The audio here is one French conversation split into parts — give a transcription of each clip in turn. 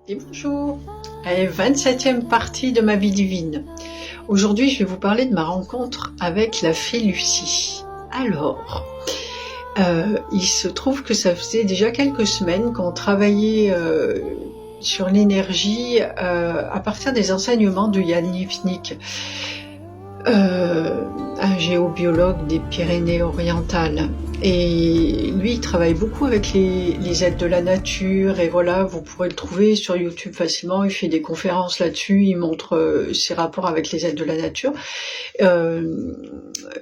Et bonjour, allez, 27e partie de ma vie divine. Aujourd'hui, je vais vous parler de ma rencontre avec la fée Lucie. Alors, il se trouve que ça faisait déjà quelques semaines qu'on travaillait sur l'énergie à partir des enseignements de Yann Lipnik, un géobiologue des Pyrénées-Orientales. Et lui, il travaille beaucoup avec les aides de la nature, et voilà, vous pourrez le trouver sur YouTube facilement. Il fait des conférences là-dessus, il montre ses rapports avec les aides de la nature.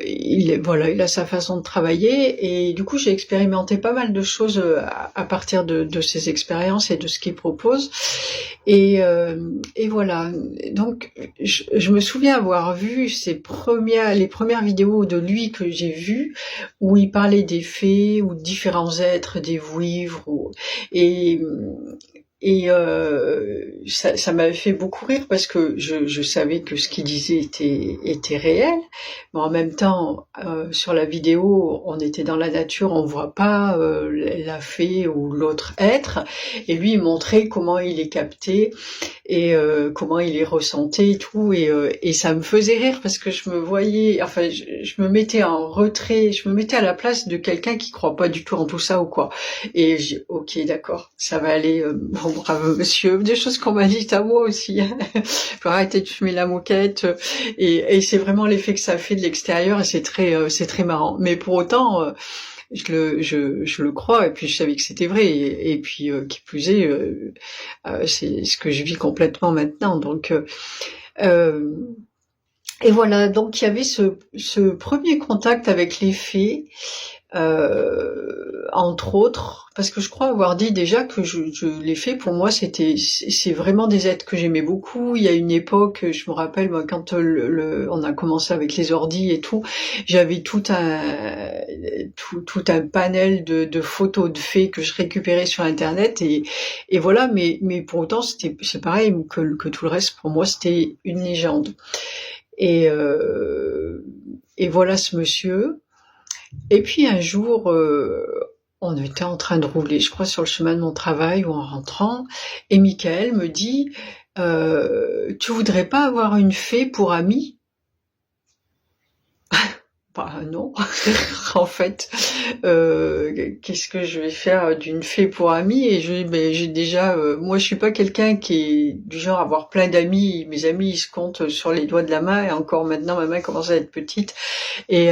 Il a sa façon de travailler, et du coup, j'ai expérimenté pas mal de choses à partir de ses expériences et de ce qu'il propose. Et voilà. Donc, je me souviens avoir vu les premières vidéos de lui que j'ai vues, où il parlait des fées ou différents êtres, des vouivres, et ça m'avait fait beaucoup rire parce que je savais que ce qu'il disait était réel, mais en même temps, sur la vidéo, on était dans la nature, on voit pas la fée ou l'autre être, et lui il montrait comment il est capté et comment il est ressenti et tout, et ça me faisait rire parce que je me voyais, enfin je me mettais en retrait, je me mettais à la place de quelqu'un qui croit pas du tout en tout ça ou quoi, et j'ai ok, d'accord, ça va aller, bon, bravo monsieur, des choses qu'on m'a dites à moi aussi, hein. Faut arrêter de fumer la moquette, et c'est vraiment l'effet que ça fait de l'extérieur, et c'est très marrant, mais pour autant je le crois, et puis je savais que c'était vrai, et puis qui plus est, c'est ce que je vis complètement maintenant, donc euh, et voilà, donc il y avait ce premier contact avec les fées, entre autres, parce que je crois avoir dit déjà que les fées, pour moi, c'est vraiment des êtres que j'aimais beaucoup. Il y a une époque, je me rappelle, moi, quand on a commencé avec les ordis et tout, j'avais tout un panel de photos de fées que je récupérais sur Internet, et voilà, mais pour autant, c'est pareil que tout le reste, pour moi, c'était une légende. Et, et voilà ce monsieur. Et puis un jour, on était en train de rouler, je crois, sur le chemin de mon travail ou en rentrant, et Michael me dit tu voudrais pas avoir une fée pour amie? Bah non, en fait, qu'est-ce que je vais faire d'une fée pour amie? Et je dis, ben j'ai déjà, moi je suis pas quelqu'un qui est du genre à avoir plein d'amis. Mes amis ils se comptent sur les doigts de la main, et encore maintenant ma main commence à être petite. Et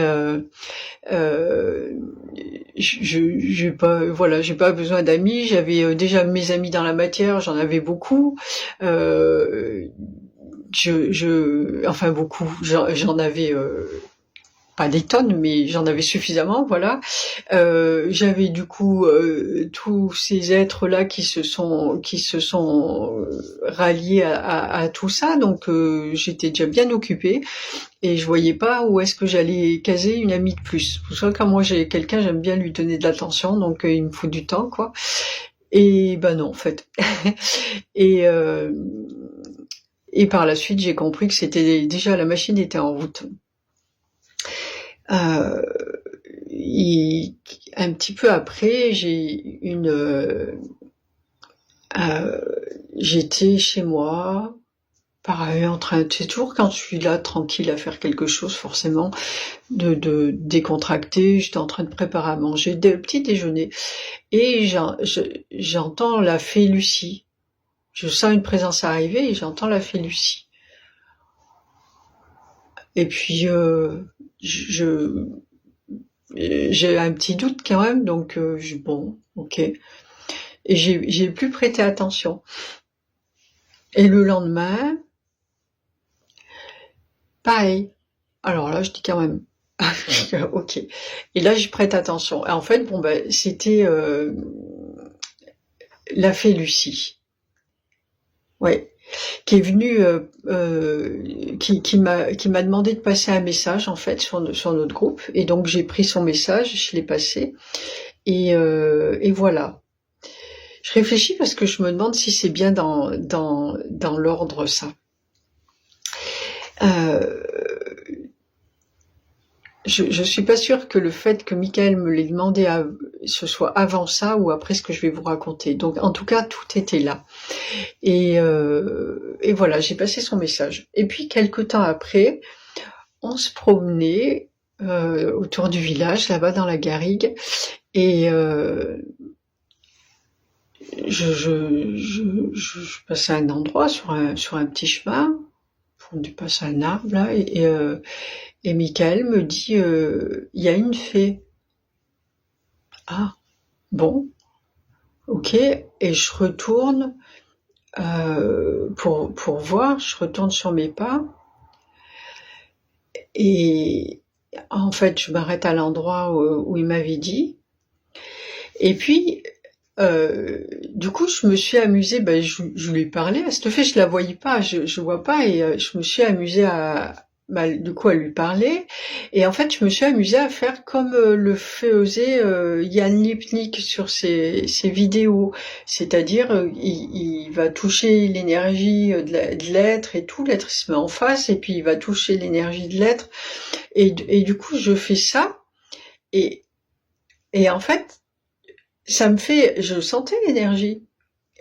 j'ai pas, voilà, j'ai pas besoin d'amis. J'avais déjà mes amis dans la matière, j'en avais beaucoup. Euh, enfin beaucoup. J'en avais pas des tonnes, mais j'en avais suffisamment, voilà. J'avais du coup tous ces êtres-là qui se sont ralliés à tout ça, donc j'étais déjà bien occupée, et je voyais pas où est-ce que j'allais caser une amie de plus. Pour ça, quand moi j'ai quelqu'un, j'aime bien lui donner de l'attention, donc il me faut du temps, quoi. Et ben non, en fait. et euh, et par la suite, j'ai compris que c'était déjà, la machine était en route. Euh, un petit peu après, j'étais chez moi, pareil, en train, c'est toujours quand je suis là, tranquille, à faire quelque chose, forcément, de décontracter, j'étais en train de préparer à manger, le petit déjeuner, et j'entends la fée Lucie. Je sens une présence arriver, et j'entends la fée Lucie. Et puis, j'ai un petit doute quand même, donc bon, ok. Et j'ai plus prêté attention. Et le lendemain, pareil. Alors là, je dis quand même, ok. Et là, j'y prête attention. Et en fait, bon, ben, c'était la fée Lucie. Ouais. Qui est venue, qui m'a demandé de passer un message, en fait, sur notre groupe. Et donc, j'ai pris son message, je l'ai passé. Et voilà. Je réfléchis parce que je me demande si c'est bien dans l'ordre, ça. je suis pas sûre que le fait que Michael me l'ait demandé ce soit avant ça ou après ce que je vais vous raconter. Donc, en tout cas, tout était là. Et voilà, j'ai passé son message. Et puis, quelque temps après, on se promenait autour du village, là-bas dans la garrigue, et je passais à un endroit sur un petit chemin, on dépasse un arbre là, et Michael me dit il y a une fée. Ah bon, ok. Et je retourne pour voir, je retourne sur mes pas, et en fait je m'arrête à l'endroit où il m'avait dit, et puis du coup je me suis amusée, je lui parlais à cette fée, je la voyais pas, je vois pas, et je me suis amusée du coup à lui parler, et en fait je me suis amusée à faire comme le faisait Yann Lipnik sur ses vidéos, c'est-à-dire il va toucher l'énergie de l'être et tout, l'être se met en face et puis il va toucher l'énergie de l'être, et du coup je fais ça, et en fait je sentais l'énergie,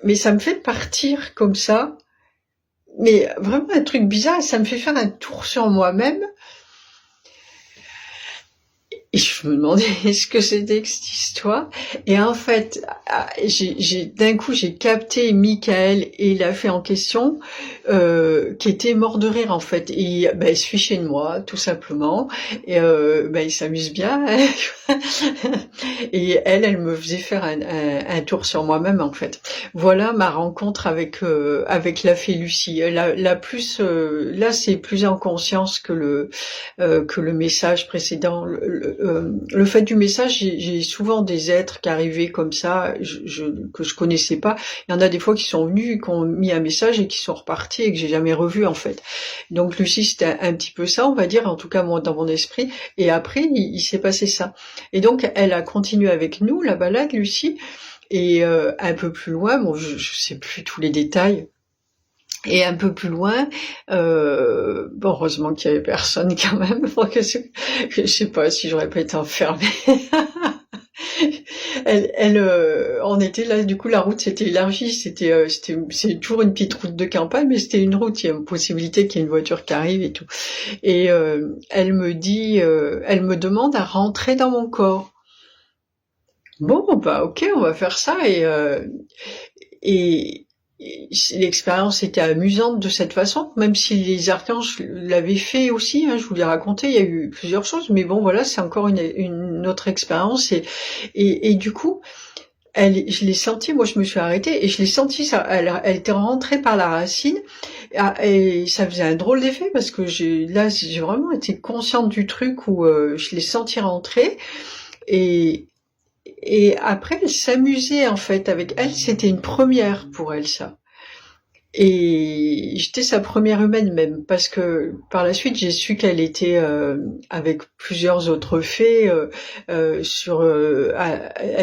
mais ça me fait partir comme ça, mais vraiment un truc bizarre, ça me fait faire un tour sur moi-même, et je me demandais ce que c'était que cette histoire. Et en fait, d'un coup, j'ai capté Michael et la fée en question, qui était mort de rire, en fait. Et il se fichait de moi, tout simplement. Et il s'amuse bien. Et elle me faisait faire un tour sur moi-même, en fait. Voilà ma rencontre avec la fée Lucie. Là, c'est plus en conscience que le message précédent. Le fait du message, j'ai souvent des êtres qui arrivaient comme ça, que je connaissais pas. Il y en a des fois qui sont venus, qui ont mis un message et qui sont repartis et que j'ai jamais revu, en fait. Donc Lucie, c'était un petit peu ça, on va dire, en tout cas moi dans mon esprit. Et après, il s'est passé ça. Et donc elle a continué avec nous la balade, Lucie. Et un peu plus loin, bon, je sais plus tous les détails. Et un peu plus loin, heureusement qu'il y avait personne quand même, pour que je sais pas si j'aurais pas été enfermée. On était là, du coup la route s'était élargie, c'est toujours une petite route de campagne, mais c'était une route, il y a une possibilité qu'il y ait une voiture qui arrive et tout. Et elle me demande à rentrer dans mon corps. Bon, ok, on va faire ça, et l'expérience était amusante de cette façon, même si les archanges l'avaient fait aussi, hein, je vous l'ai raconté, il y a eu plusieurs choses, mais bon voilà, c'est encore une autre expérience, et du coup, je l'ai senti, moi je me suis arrêtée, et je l'ai senti, ça, elle était rentrée par la racine, et ça faisait un drôle d'effet, parce que j'ai vraiment été consciente du truc où je l'ai senti rentrer, et après, elle s'amusait, en fait, avec elle. C'était une première pour elle, ça. Et j'étais sa première humaine même, parce que par la suite, j'ai su qu'elle était avec plusieurs autres fées. Elle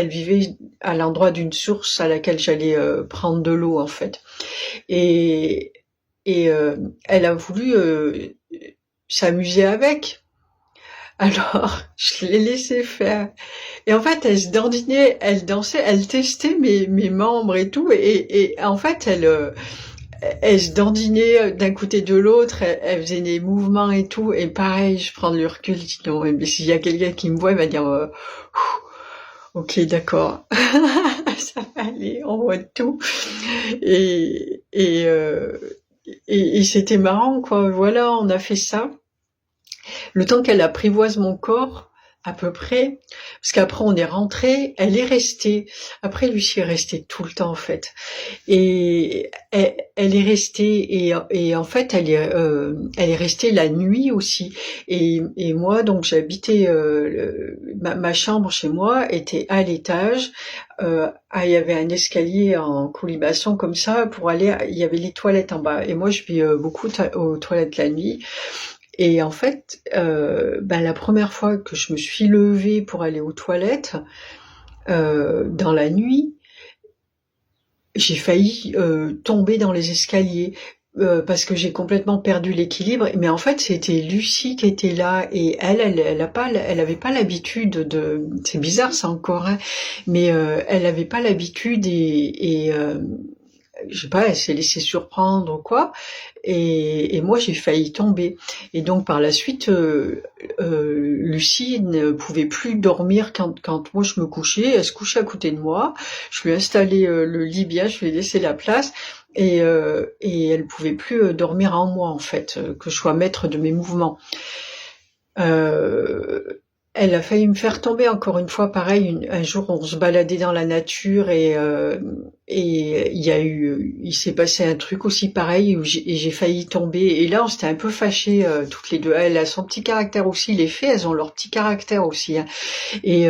vivait à l'endroit d'une source à laquelle j'allais prendre de l'eau, en fait. Et, elle a voulu s'amuser avec. Alors, je l'ai laissé faire. Et en fait, elle se dandinait, elle dansait, elle testait mes membres et tout. Et en fait, elle se dandinait d'un côté de l'autre, elle faisait des mouvements et tout. Et pareil, je prends le recul, je dis non, mais s'il y a quelqu'un qui me voit, il va dire ok, d'accord, ça va aller, on voit tout. Et c'était marrant, quoi. Voilà, on a fait ça. Le temps qu'elle apprivoise mon corps, à peu près, parce qu'après on est rentré, elle est restée. Après, Lucie est restée tout le temps, en fait. Et elle est restée, et en fait, elle est restée la nuit aussi. Et moi, donc, j'habitais, ma chambre chez moi était à l'étage. Il y avait un escalier en colimaçon comme ça pour aller, il y avait les toilettes en bas. Et moi, je vais beaucoup aux toilettes la nuit. Et en fait, la première fois que je me suis levée pour aller aux toilettes, dans la nuit, j'ai failli tomber dans les escaliers. parce que j'ai complètement perdu l'équilibre. Mais en fait, c'était Lucie qui était là et elle avait pas l'habitude de. C'est bizarre, ça encore, hein, mais elle avait pas l'habitude et je sais pas, elle s'est laissée surprendre ou quoi, et moi j'ai failli tomber. Et donc par la suite, Lucie ne pouvait plus dormir quand moi je me couchais, elle se couchait à côté de moi, je lui ai installé le lit bien, je lui ai laissé la place, et elle pouvait plus dormir en moi en fait, que je sois maître de mes mouvements. Euh, Elle a failli me faire tomber encore une fois, pareil, un jour on se baladait dans la nature et il s'est passé un truc aussi pareil où j'ai failli tomber et là on s'était un peu fâchés toutes les deux. Elle a son petit caractère aussi, les fées elles ont leur petit caractère aussi, hein. Et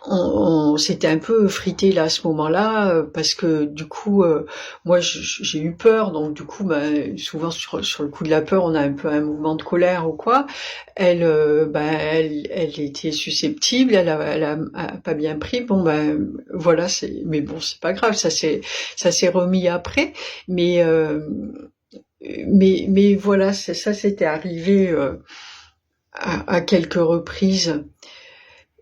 on s'était un peu frité là à ce moment-là parce que du coup moi j'ai eu peur, donc du coup souvent sur le coup de la peur on a un peu un mouvement de colère ou quoi. Elle elle était susceptible, elle a pas bien pris. Bon voilà, mais bon c'est pas grave, ça s'est remis après, mais mais voilà, ça c'était arrivé à quelques reprises.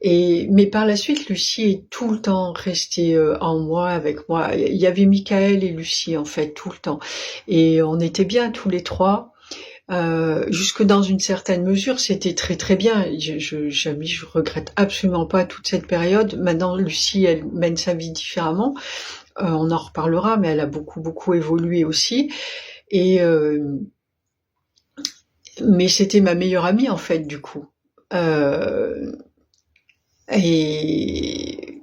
Mais par la suite, Lucie est tout le temps restée en moi, avec moi. Il y avait Michael et Lucie en fait tout le temps, et on était bien tous les trois. Jusque dans une certaine mesure, c'était très très bien. Je regrette absolument pas toute cette période. Maintenant, Lucie, elle mène sa vie différemment. On en reparlera, mais elle a beaucoup beaucoup évolué aussi. Et mais c'était ma meilleure amie en fait du coup. Euh, et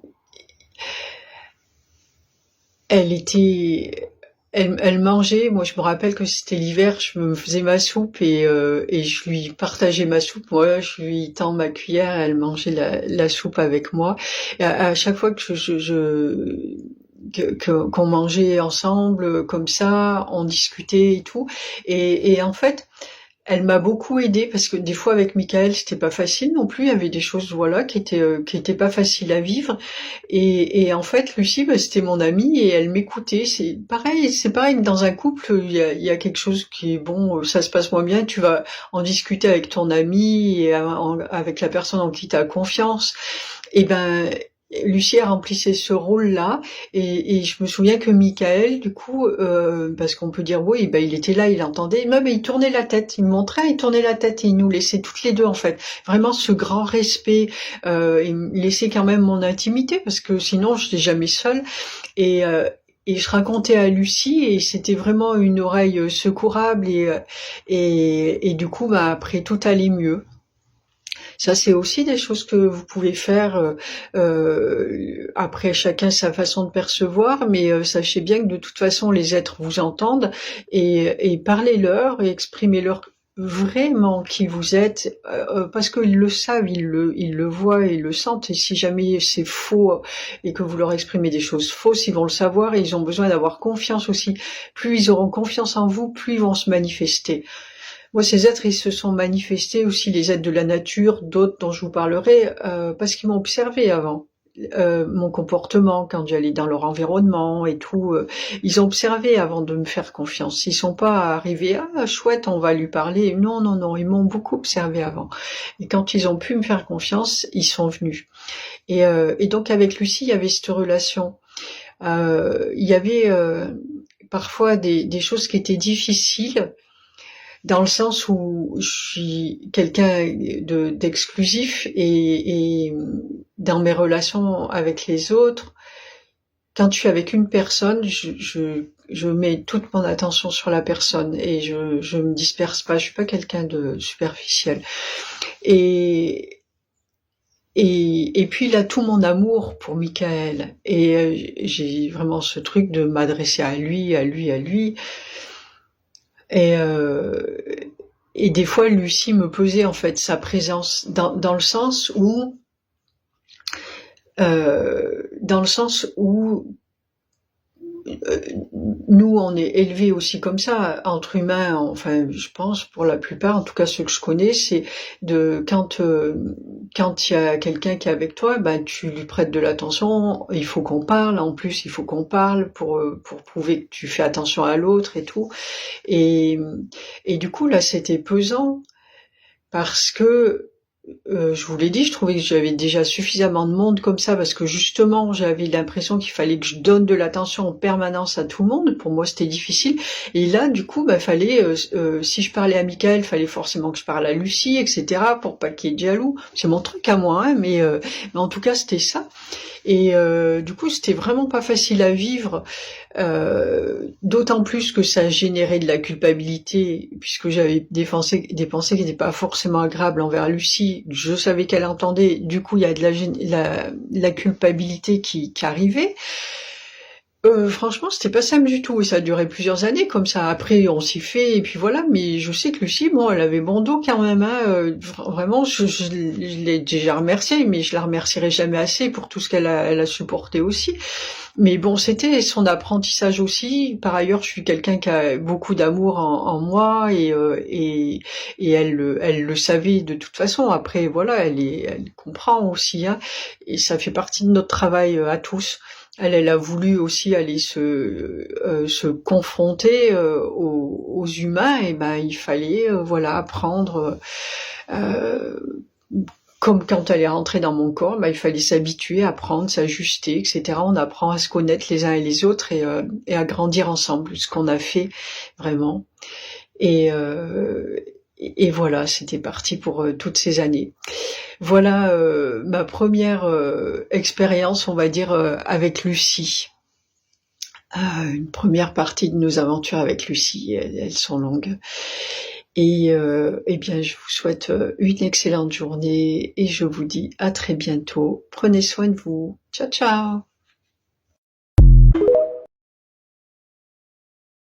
Elle était, elle mangeait. Moi, je me rappelle que c'était l'hiver, je me faisais ma soupe et je lui partageais ma soupe. Moi, je lui tends ma cuillère, elle mangeait la soupe avec moi. Et à chaque fois que qu'on mangeait ensemble comme ça, on discutait et tout. Et en fait, elle m'a beaucoup aidée parce que des fois avec Michael c'était pas facile non plus, il y avait des choses voilà qui étaient pas faciles à vivre et en fait Lucie c'était mon amie et elle m'écoutait. C'est pareil dans un couple, il y a quelque chose qui est bon, ça se passe moins bien, tu vas en discuter avec ton ami et avec la personne en qui tu as confiance. Et ben Lucie remplissait ce rôle-là et je me souviens que Michael, du coup, parce qu'on peut dire oui, ben il était là, il entendait, même il tournait la tête, il me montrait, il tournait la tête et il nous laissait toutes les deux en fait. Vraiment ce grand respect, il me laissait quand même mon intimité parce que sinon je n'étais jamais seule et je racontais à Lucie et c'était vraiment une oreille secourable et du coup, après tout allait mieux. Ça, c'est aussi des choses que vous pouvez faire. Après, chacun sa façon de percevoir, mais sachez bien que de toute façon, les êtres vous entendent et parlez-leur et exprimez-leur vraiment qui vous êtes, parce qu'ils le savent, ils le voient, ils le sentent. Et si jamais c'est faux et que vous leur exprimez des choses fausses, ils vont le savoir et ils ont besoin d'avoir confiance aussi. Plus ils auront confiance en vous, plus ils vont se manifester. Moi, ces êtres, ils se sont manifestés aussi, les êtres de la nature, d'autres dont je vous parlerai, parce qu'ils m'ont observé avant. Mon comportement quand j'allais dans leur environnement et tout, ils ont observé avant de me faire confiance. Ils sont pas arrivés, ah chouette, on va lui parler. Non, non, non, ils m'ont beaucoup observé avant. Et quand ils ont pu me faire confiance, ils sont venus. Et donc avec Lucie, il y avait cette relation. Il y avait parfois des choses qui étaient difficiles dans le sens où je suis quelqu'un d'exclusif et dans mes relations avec les autres, quand je suis avec une personne, je mets toute mon attention sur la personne et je me disperse pas. Je suis pas quelqu'un de superficiel. Et et puis il a tout mon amour pour Michael et j'ai vraiment ce truc de m'adresser à lui, à lui, à lui. Et, euh, et des fois, Lucie me pesait en fait sa présence dans le sens où, euh, nous, on est élevés aussi comme ça, entre humains, enfin, je pense, pour la plupart, en tout cas ceux que je connais, c'est de quand il y a quelqu'un qui est avec toi, ben tu lui prêtes de l'attention, il faut qu'on parle, en plus il faut qu'on parle pour prouver que tu fais attention à l'autre et tout. Et, et du coup, là, c'était pesant parce que je vous l'ai dit, je trouvais que j'avais déjà suffisamment de monde comme ça parce que justement, j'avais l'impression qu'il fallait que je donne de l'attention en permanence à tout le monde. Pour moi, c'était difficile. Et là, du coup, bah, fallait, si je parlais à Michael, fallait forcément que je parle à Lucie, etc., pour pas qu'il y ait de jaloux. C'est mon truc à moi, hein, mais en tout cas, c'était ça. Et du coup, c'était vraiment pas facile à vivre, d'autant plus que ça générait de la culpabilité, puisque j'avais des pensées qui n'étaient pas forcément agréables envers Lucie. Je savais qu'elle entendait, du coup, il y a de la culpabilité qui arrivait. Franchement, c'était pas simple du tout et ça a duré plusieurs années comme ça. Après, on s'y fait et puis voilà. Mais je sais que Lucie, bon, elle avait bon dos quand même. Hein, vraiment, je l'ai déjà remerciée, mais je la remercierai jamais assez pour tout ce elle a supporté aussi. Mais bon, c'était son apprentissage aussi. Par ailleurs, je suis quelqu'un qui a beaucoup d'amour en moi et elle le savait de toute façon. Après, voilà, elle comprend aussi. Hein, et ça fait partie de notre travail à tous. Elle a voulu aussi aller se confronter aux humains et ben il fallait voilà apprendre comme quand elle est rentrée dans mon corps, ben, il fallait s'habituer, apprendre, s'ajuster, etc. On apprend à se connaître les uns et les autres et à grandir ensemble, ce qu'on a fait vraiment. Et, euh, et voilà, c'était parti pour toutes ces années. Voilà ma première expérience, on va dire, avec Lucie. Une première partie de nos aventures avec Lucie, elles sont longues. Et eh bien, je vous souhaite une excellente journée et je vous dis à très bientôt. Prenez soin de vous. Ciao, ciao.